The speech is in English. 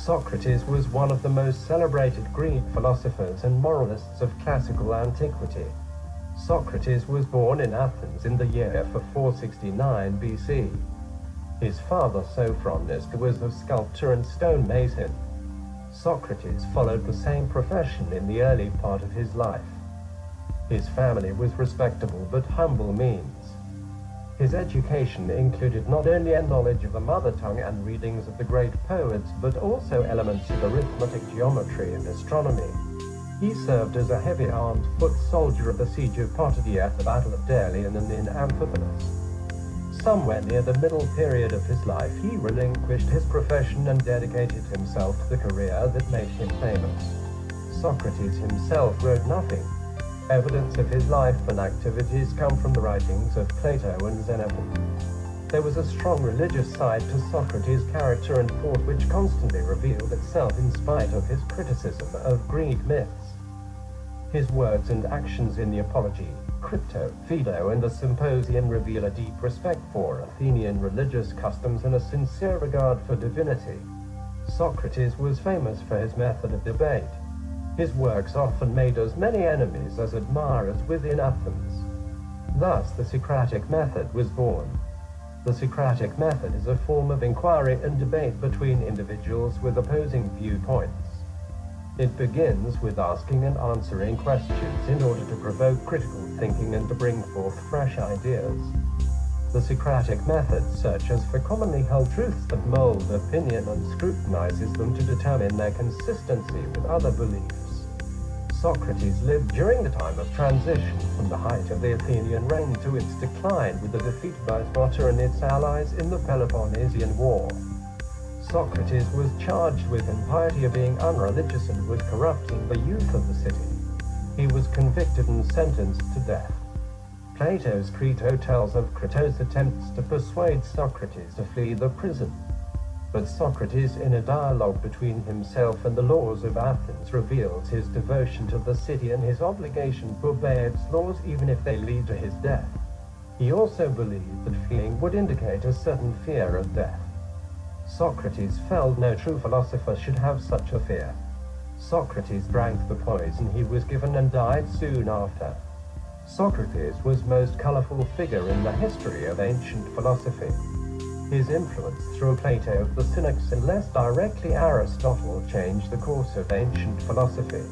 Socrates was one of the most celebrated Greek philosophers and moralists of classical antiquity. Socrates was born in Athens in the year 469 BC. His father Socrates was a sculptor and stonemason. Socrates followed the same profession in the early part of his life. His family was respectable but humble means. His education included not only a knowledge of the mother tongue and readings of the great poets, but also elements of arithmetic, geometry, and astronomy. He served as a heavy-armed foot soldier of the siege of Potidaea at the Battle of Delian and in Amphipolis. Somewhere near the middle period of his life, he relinquished his profession and dedicated himself to the career that made him famous. Socrates himself wrote nothing. Evidence of his life and activities come from the writings of Plato and Xenophon. There was a strong religious side to Socrates' character and thought which constantly revealed itself in spite of his criticism of Greek myths. His words and actions in the Apology, Crypto, Phaedo, and the Symposium reveal a deep respect for Athenian religious customs and a sincere regard for divinity. Socrates was famous for his method of debate. His works often made as many enemies as admirers within Athens. Thus, the Socratic method was born. The Socratic method is a form of inquiry and debate between individuals with opposing viewpoints. It begins with asking and answering questions in order to provoke critical thinking and to bring forth fresh ideas. The Socratic method searches for commonly held truths that mold opinion and scrutinizes them to determine their consistency with other beliefs. Socrates lived during the time of transition from the height of the Athenian reign to its decline with the defeat by Sparta and its allies in the Peloponnesian War. Socrates was charged with impiety, of being unreligious, and with corrupting the youth of the city. He was convicted and sentenced to death. Plato's Crito tells of Crito's attempts to persuade Socrates to flee the prison. But Socrates, in a dialogue between himself and the laws of Athens, reveals his devotion to the city and his obligation to obey its laws even if they lead to his death. He also believed that fleeing would indicate a certain fear of death. Socrates felt no true philosopher should have such a fear. Socrates drank the poison he was given and died soon after. Socrates was the most colorful figure in the history of ancient philosophy. His influence through Plato, the Cynics, and less directly Aristotle changed the course of ancient philosophy.